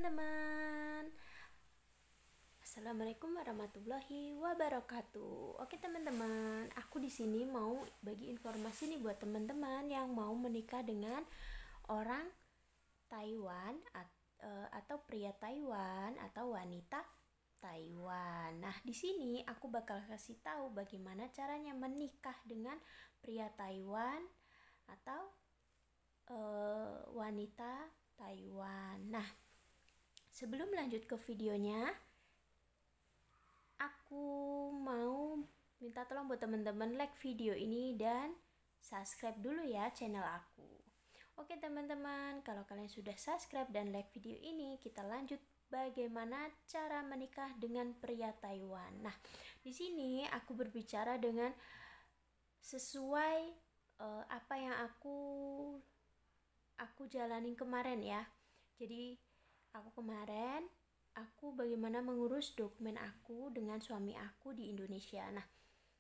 teman-teman. Assalamualaikum warahmatullahi wabarakatuh. Oke teman-teman, aku di sini mau bagi informasi nih buat teman-teman yang mau menikah dengan orang Taiwan atau pria Taiwan atau wanita Taiwan. Nah, di sini aku bakal kasih tahu bagaimana caranya menikah dengan pria Taiwan atau wanita Taiwan. Nah, sebelum lanjut ke videonya, aku mau minta tolong buat teman-teman like video ini dan subscribe dulu ya channel aku. Oke teman-teman, kalau kalian sudah subscribe dan like video ini, kita lanjut bagaimana cara menikah dengan pria Taiwan. Nah, di sini aku berbicara dengan sesuai apa yang aku jalanin kemarin ya. Jadi aku bagaimana mengurus dokumen aku dengan suami aku di Indonesia. Nah,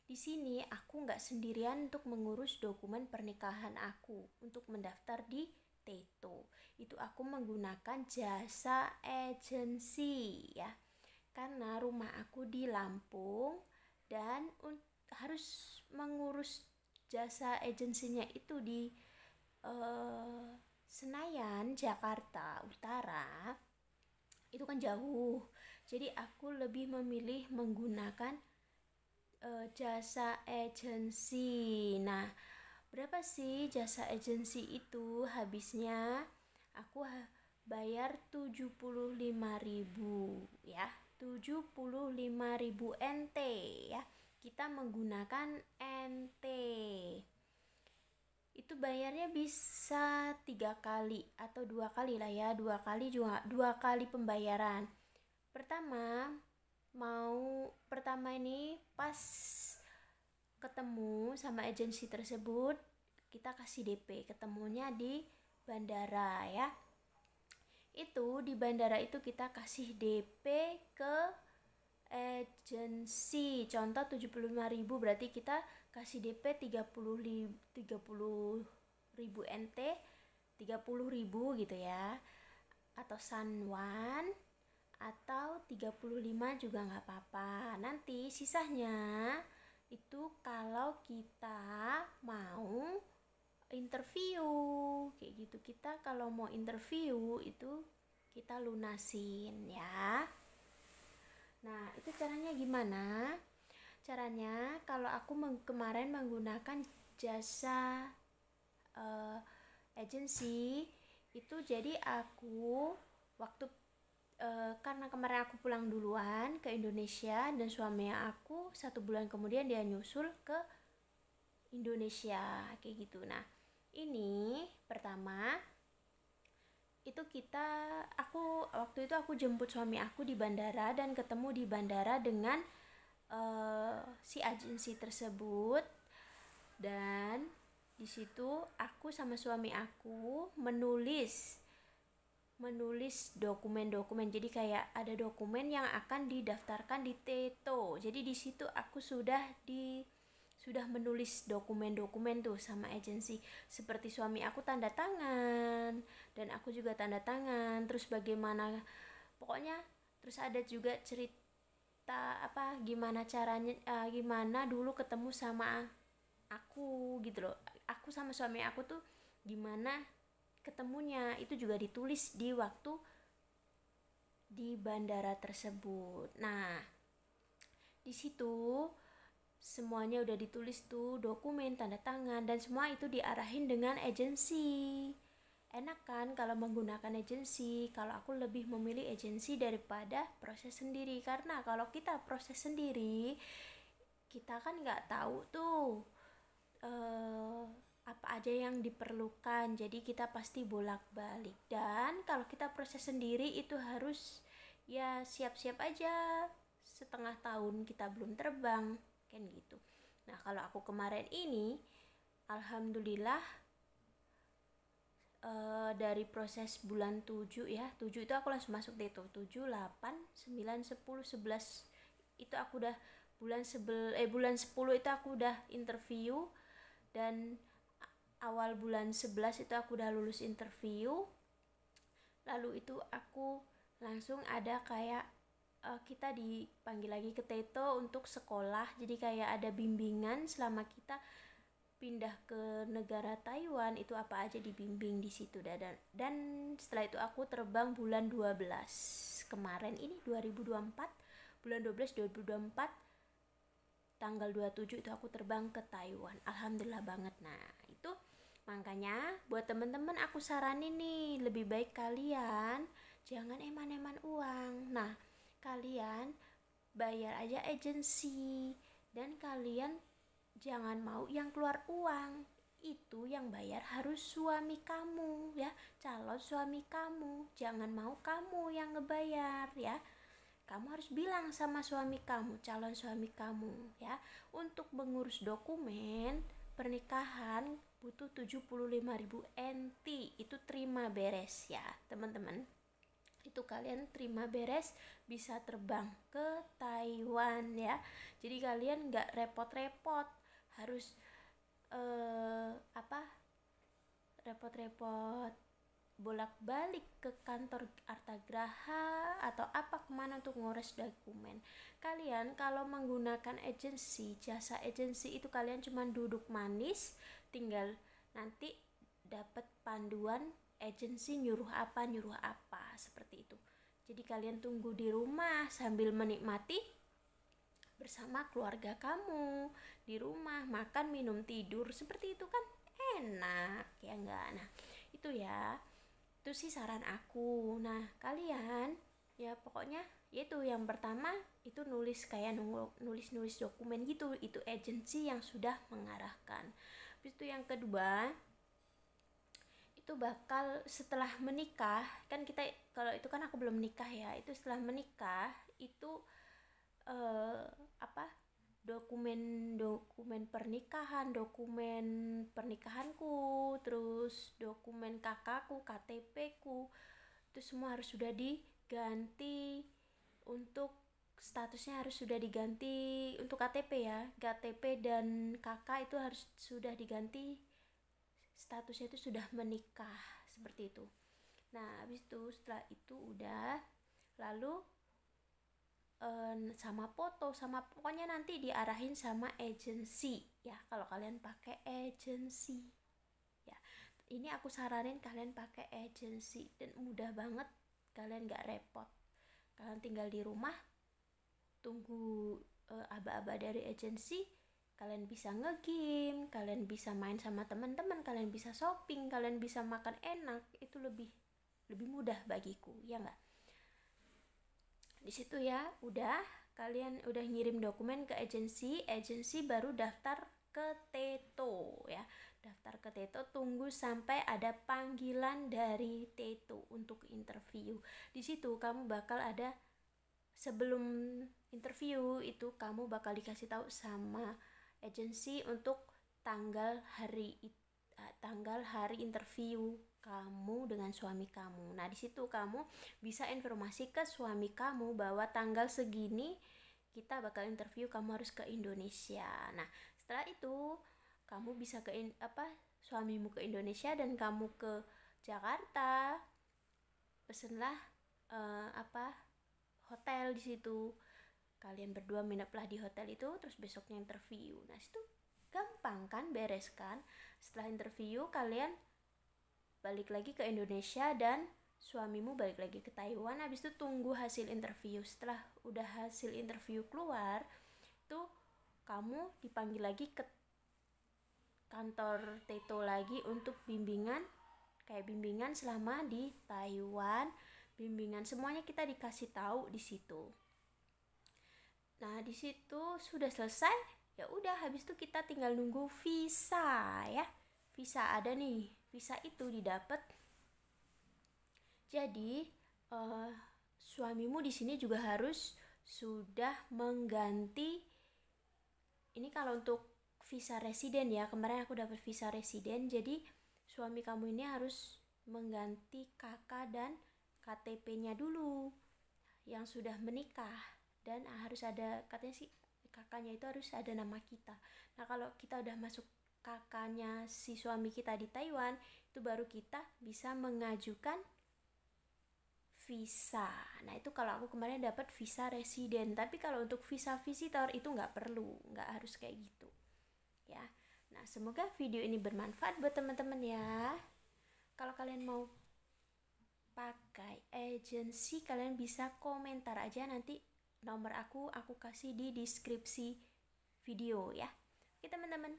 di sini aku nggak sendirian untuk mengurus dokumen pernikahan aku untuk mendaftar di Teto. Itu aku menggunakan jasa agensi ya. Karena rumah aku di Lampung dan harus mengurus jasa agensinya itu di Senayan, Jakarta Utara, itu kan jauh. Jadi aku lebih memilih menggunakan jasa agensi. Nah, berapa sih jasa agensi itu habisnya? Aku bayar 75.000 ya. 75.000 NT ya. Kita menggunakan NT. Itu bayarnya bisa 3 kali atau 2 kali lah ya, 2 kali juga, 2 kali pembayaran. Pertama ini pas ketemu sama agensi tersebut, kita kasih DP, ketemunya di bandara ya. Itu di bandara itu kita kasih DP ke agensi. Contoh 75.000 berarti kita kasih DP 30.000 NT, 30.000 gitu ya. Atau Sanwan atau 35 juga nggak apa-apa. Nanti sisanya itu kalau kita mau interview kayak gitu. Kita kalau mau interview itu kita lunasin ya. Nah, itu caranya gimana? Caranya kalau aku kemarin menggunakan jasa agensi itu, jadi aku waktu karena kemarin aku pulang duluan ke Indonesia dan suami aku 1 bulan kemudian dia nyusul ke Indonesia kayak gitu. Nah, ini pertama itu waktu itu aku jemput suami aku di bandara dan ketemu di bandara dengan si agensi tersebut, dan di situ aku sama suami aku menulis dokumen. Jadi kayak ada dokumen yang akan didaftarkan di Teto. Jadi di situ aku sudah menulis dokumen tuh sama agensi, seperti suami aku tanda tangan dan aku juga tanda tangan. Terus bagaimana pokoknya, terus ada juga cerita gimana caranya, gimana dulu ketemu sama aku gitu loh. Aku sama suami aku tuh gimana ketemunya, itu juga ditulis di waktu di bandara tersebut. Nah, di situ semuanya udah ditulis tuh, dokumen, tanda tangan, dan semua itu diarahin dengan agensi. Enak kan kalau menggunakan agensi? Kalau aku lebih memilih agensi daripada proses sendiri, karena kalau kita proses sendiri, kita kan nggak tahu tuh apa aja yang diperlukan, jadi kita pasti bolak-balik. Dan kalau kita proses sendiri itu harus ya siap-siap aja, setengah tahun kita belum terbang kan gitu. Nah, kalau aku kemarin ini alhamdulillah dari proses bulan 7 ya, 7 itu aku langsung masuk Teto. 7, 8, 9, 10, 11 itu aku udah bulan 10 itu aku udah interview, dan awal bulan 11 itu aku udah lulus interview. Lalu itu aku langsung ada kayak kita dipanggil lagi ke Teto untuk sekolah. Jadi kayak ada bimbingan selama kita pindah ke negara Taiwan, itu apa aja dibimbing di situ. Dan setelah itu aku terbang bulan 12 kemarin ini 2024, bulan 12 2024 tanggal 27 itu aku terbang ke Taiwan. Alhamdulillah banget. Nah itu makanya buat temen-temen aku saranin nih, lebih baik kalian jangan eman-eman uang. Nah kalian bayar aja agensi, dan kalian jangan mau yang keluar uang. Itu yang bayar harus suami kamu ya, calon suami kamu. Jangan mau kamu yang ngebayar ya. Kamu harus bilang sama suami kamu, calon suami kamu ya, untuk mengurus dokumen pernikahan butuh 75.000 NT. Itu terima beres ya teman-teman. Itu kalian terima beres bisa terbang ke Taiwan ya. Jadi kalian nggak repot-repot harus repot-repot bolak-balik ke kantor Artagraha atau apa kemana untuk ngurus dokumen. Kalian kalau menggunakan agensi, jasa agensi itu kalian cuma duduk manis, tinggal nanti dapat panduan agensi nyuruh apa seperti itu. Jadi kalian tunggu di rumah sambil menikmati bersama keluarga kamu di rumah, makan, minum, tidur, seperti itu kan enak ya enggak. Nah itu ya, itu sih saran aku. Nah kalian ya pokoknya yaitu yang pertama itu nulis kayak nulis dokumen gitu, itu agensi yang sudah mengarahkan. Habis itu yang kedua itu bakal setelah menikah kan, kita kalau itu kan aku belum menikah ya, itu setelah menikah itu dokumen pernikahanku, terus dokumen kakakku, KTP ku, itu semua harus sudah diganti. Untuk statusnya harus sudah diganti untuk KTP ya, KTP dan kakak itu harus sudah diganti, statusnya itu sudah menikah seperti itu. Nah habis itu setelah itu udah, lalu sama foto, sama pokoknya nanti diarahin sama agensi ya, kalau kalian pakai agensi ya. Ini aku saranin kalian pakai agensi dan mudah banget, kalian gak repot. Kalian tinggal di rumah tunggu aba-aba dari agensi, kalian bisa nge-game, kalian bisa main sama teman-teman, kalian bisa shopping, kalian bisa makan enak. Itu lebih mudah bagiku ya enggak. Di situ ya udah, kalian udah ngirim dokumen ke agensi baru daftar ke Teto ya. Daftar ke Teto, tunggu sampai ada panggilan dari Teto untuk interview. Di situ kamu bakal ada, sebelum interview itu kamu bakal dikasih tahu sama agensi untuk tanggal hari interview kamu dengan suami kamu. Nah di situ kamu bisa informasi ke suami kamu bahwa tanggal segini kita bakal interview, kamu harus ke Indonesia. Nah setelah itu kamu bisa suamimu ke Indonesia dan kamu ke Jakarta, pesenlah hotel di situ. Kalian berdua menginaplah di hotel itu, terus besoknya interview. Nah situ gampang kan, beres kan. Setelah interview kalian balik lagi ke Indonesia dan suamimu balik lagi ke Taiwan. Habis itu tunggu hasil interview. Setelah udah hasil interview keluar, itu kamu dipanggil lagi ke kantor Teto lagi untuk bimbingan, kayak bimbingan selama di Taiwan, bimbingan semuanya kita dikasih tahu di situ. Nah di situ sudah selesai, ya udah habis itu kita tinggal nunggu visa ya. Visa ada nih, visa itu didapat. Jadi suamimu di sini juga harus sudah mengganti. Ini kalau untuk visa residen ya, kemarin aku dapat visa residen. Jadi suami kamu ini harus mengganti kakak dan KTP-nya dulu yang sudah menikah, dan harus ada, katanya sih kakaknya itu harus ada nama kita. Nah kalau kita udah masuk kakaknya si suami kita di Taiwan, itu baru kita bisa mengajukan visa. Nah itu kalau aku kemarin dapat visa residen, tapi kalau untuk visa visitor itu nggak perlu, nggak harus kayak gitu ya. Nah semoga video ini bermanfaat buat teman-teman ya. Kalau kalian mau pakai agensi, kalian bisa komentar aja, nanti nomor aku kasih di deskripsi video ya. Oke teman-teman,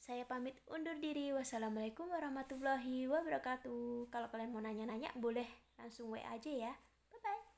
saya pamit undur diri. Wassalamualaikum warahmatullahi wabarakatuh. Kalau kalian mau nanya-nanya boleh langsung WA aja ya. Bye bye.